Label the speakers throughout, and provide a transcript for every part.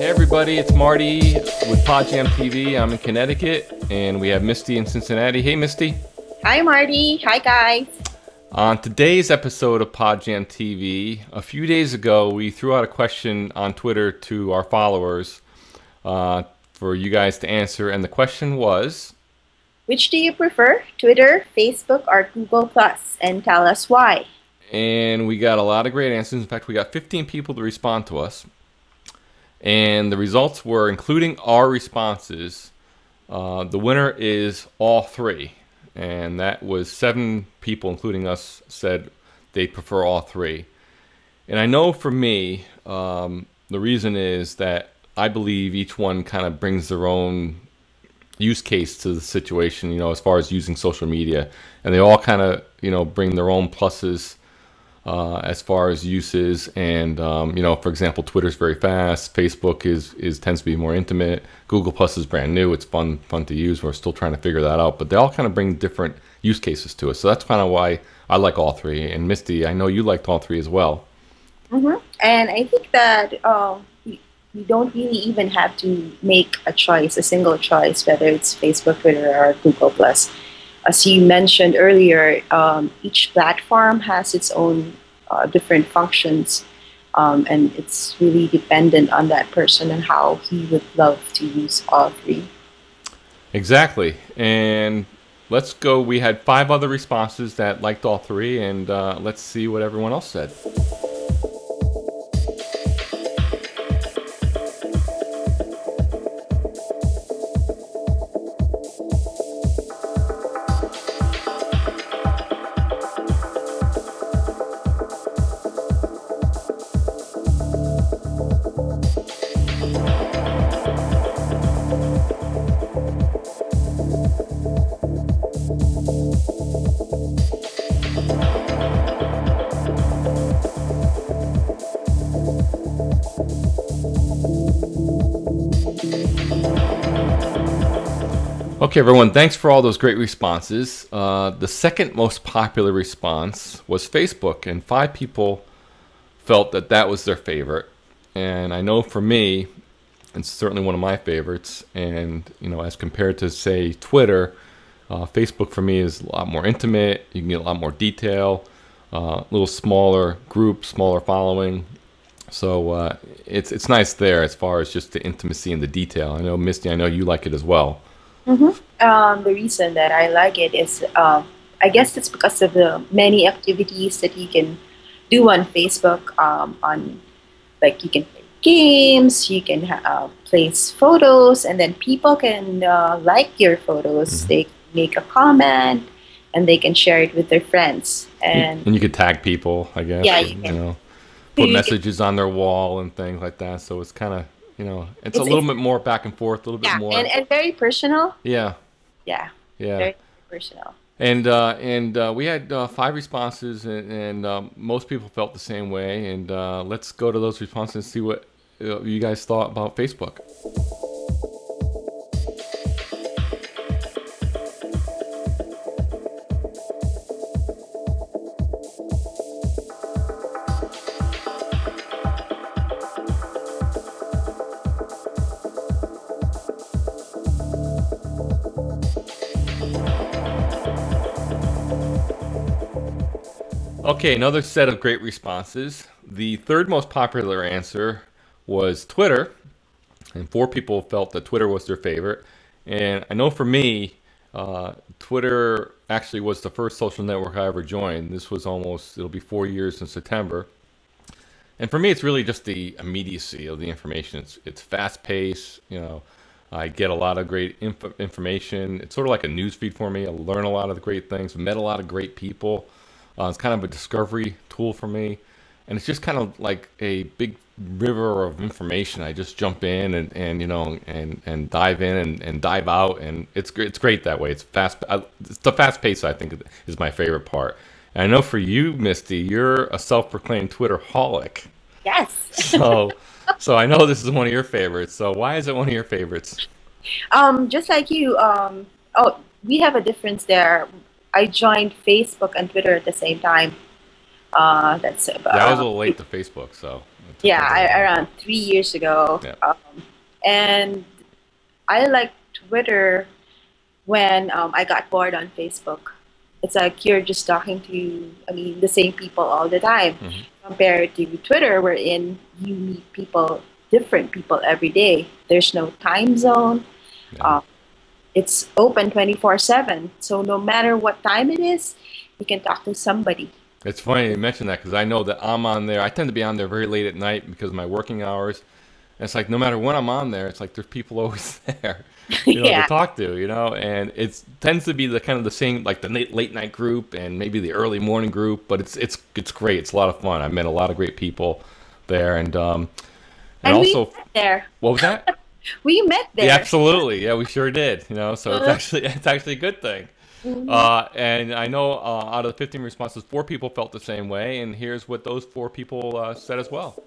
Speaker 1: Hey everybody, it's Marty with PodJamTV. I'm in Connecticut, and we have Misty in Cincinnati. Hey Misty.
Speaker 2: Hi Marty. Hi guys.
Speaker 1: On today's episode of PodJamTV, a few days ago we threw out a question on Twitter to our followers for you guys to answer, and the question was,
Speaker 2: Which do you prefer, Twitter, Facebook, or Google Plus? And tell us why.
Speaker 1: and we got a lot of great answers. In fact, we got 15 people to respond to us. And the results were, including our responses, the winner is all three. And that was 7 people, including us, said they prefer all three. And I know for me, the reason is that I believe each one kind of brings their own use case to the situation, you know, as far as using social media. And they all kind of, you know, bring their own pluses as far as uses. And you know, for example, Twitter's very fast. Facebook is tends to be more intimate. Google Plus is brand new. It's fun to use. We're still trying to figure that out. But they all kind of bring different use cases to it. So that's kind of why I like all three. And Misty, I know you liked all three as well.
Speaker 2: And I think that you don't really even have to make a choice, a single choice, whether it's Facebook, Twitter, or Google Plus. As you mentioned earlier, each platform has its own different functions, and it's really dependent on that person and how he would love to use all three.
Speaker 1: Exactly. And let's go. We had 5 other responses that liked all three, and let's see what everyone else said. Okay, everyone, thanks for all those great responses. The second most popular response was Facebook, and 5 people felt that that was their favorite. And I know for me, it's certainly one of my favorites. And, you know, as compared to, say, Twitter, Facebook for me is a lot more intimate. You can get a lot more detail, a little smaller group, smaller following. So it's nice there as far as just the intimacy and the detail. I know, Misty, I know you like it as well.
Speaker 2: The reason that I like it is, I guess it's because of the many activities that you can do on Facebook. Like you can play games, you can place photos, and then people can like your photos. They make a comment, and they can share it with their friends. And
Speaker 1: you can tag people, I guess.
Speaker 2: Yeah,
Speaker 1: you know, put messages on their wall and things like that. So it's kind of, you know, it's a little bit more back and forth, a little bit more.
Speaker 2: And very personal.
Speaker 1: Yeah.
Speaker 2: Yeah.
Speaker 1: Yeah.
Speaker 2: Very personal.
Speaker 1: And we had 5 responses, and most people felt the same way. And let's go to those responses and see what you guys thought about Facebook. Okay, another set of great responses. The third most popular answer was Twitter, and 4 people felt that Twitter was their favorite. And I know for me, Twitter actually was the first social network I ever joined. This was it'll be 4 years in September. And for me, it's really just the immediacy of the information. It's fast-paced, you know. I get a lot of great information. It's sort of like a news feed for me. I learn a lot of the great things, met a lot of great people. It's kind of a discovery tool for me, and it's just kind of like a big river of information. I just jump in and you know, and dive in and dive out, and it's great that way. It's fast. It's the fast pace, I think, is my favorite part. And I know for you, Misty, you're a self-proclaimed Twitter-holic.
Speaker 2: Yes.
Speaker 1: So I know this is one of your favorites. So why is it one of your favorites?
Speaker 2: Just like you, we have a difference there. I joined Facebook and Twitter at the same time.
Speaker 1: Yeah, I was a little late to Facebook, so
Speaker 2: Yeah, around 3 years ago.
Speaker 1: Yeah.
Speaker 2: And I like Twitter when I got bored on Facebook. It's like you're just talking to, I mean, the same people all the time. Compared to Twitter, wherein you meet people, different people every day. There's no time zone.
Speaker 1: Yeah.
Speaker 2: It's open 24/7. So no matter what time it is, you can talk to somebody.
Speaker 1: It's funny you mention that because I know that I'm on there. I tend to be on there very late at night because of my working hours. And it's like no matter when I'm on there, it's like there's people always there,
Speaker 2: Yeah.
Speaker 1: to talk to, and it tends to be the kind of the same, like the late night group and maybe the early morning group, but it's great. It's a lot of fun. I met a lot of great people there, and also,
Speaker 2: we met there.
Speaker 1: What was that?
Speaker 2: We met there.
Speaker 1: Yeah, absolutely. Yeah, we sure did. So it's actually a good thing. And I know out of the 15 responses, 4 people felt the same way, and here's what those 4 people said as well.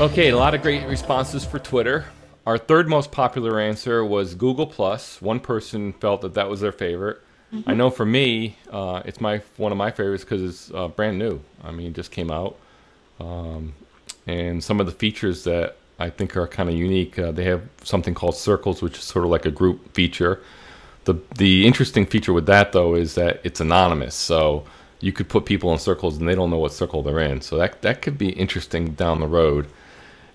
Speaker 1: Okay, a lot of great responses for Twitter. Our third most popular answer was Google+. One person felt that that was their favorite. I know for me, it's one of my favorites because it's brand new. I mean, it just came out. And some of the features that I think are kind of unique, they have something called Circles, which is sort of like a group feature. The interesting feature with that, though, is that it's anonymous. So you could put people in circles and they don't know what circle they're in. So that could be interesting down the road.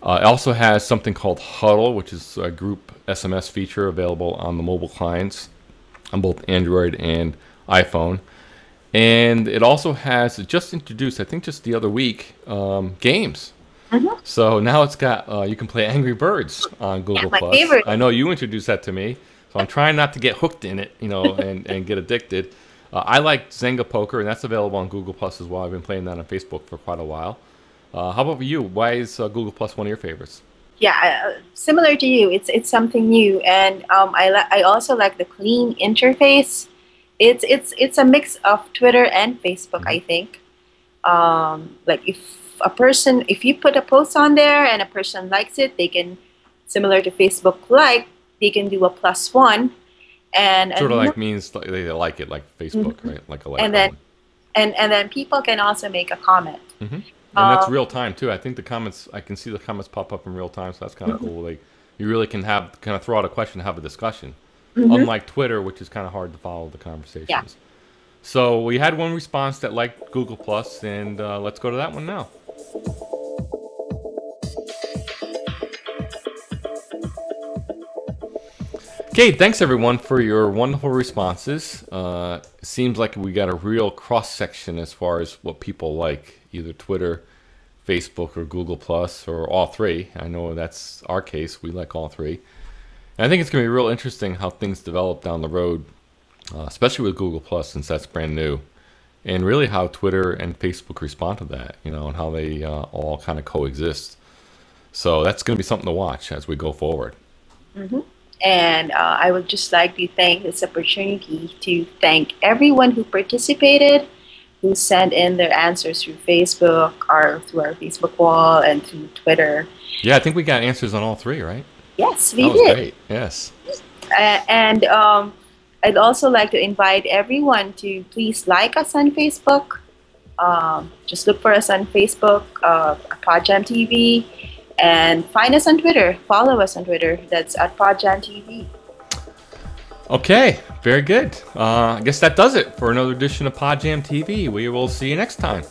Speaker 1: It also has something called Huddle, which is a group SMS feature available on the mobile clients on both Android and iPhone. And it also has, it just introduced, I think just the other week, games. So now it's got, you can play Angry Birds on Google+.
Speaker 2: My favorite.
Speaker 1: I know you introduced that to me, so I'm trying not to get hooked in it, and get addicted. I like Zynga Poker, and that's available on Google+ as well. I've been playing that on Facebook for quite a while. How about you? Why is Google+ one of your favorites?
Speaker 2: Yeah, similar to you, it's something new, and I also like the clean interface. It's a mix of Twitter and Facebook, I think. Like if you put a post on there and a person likes it, they can, similar to Facebook, they can do a +1, and
Speaker 1: sort of like means they like it, like Facebook, right? Like a like.
Speaker 2: And then people can also make a comment.
Speaker 1: And that's real time too. I think the comments, I can see the comments pop up in real time, so that's kind of cool. Like you really can throw out a question, have a discussion. Unlike Twitter, which is kind of hard to follow the conversations.
Speaker 2: Yeah.
Speaker 1: So we had one response that liked Google+, and let's go to that one now. Okay, thanks everyone for your wonderful responses. It seems like we got a real cross-section as far as what people like, either Twitter, Facebook, or Google+, or all three. I know that's our case. We like all three. And I think it's going to be real interesting how things develop down the road, especially with Google+, since that's brand new, and really how Twitter and Facebook respond to that, and how they all kind of coexist. So that's going to be something to watch as we go forward.
Speaker 2: And I would just like to take this opportunity to thank everyone who participated, who sent in their answers through Facebook or through our Facebook wall and through Twitter.
Speaker 1: Yeah, I think we got answers on all three, right?
Speaker 2: Yes, we
Speaker 1: did. That was great. Yes.
Speaker 2: And I'd also like to invite everyone to please like us on Facebook. Just look for us on Facebook, PodJamTV. And find us on Twitter. Follow us on Twitter. That's at PodJamTV.
Speaker 1: Okay, very good. I guess that does it for another edition of PodJamTV. We will see you next time.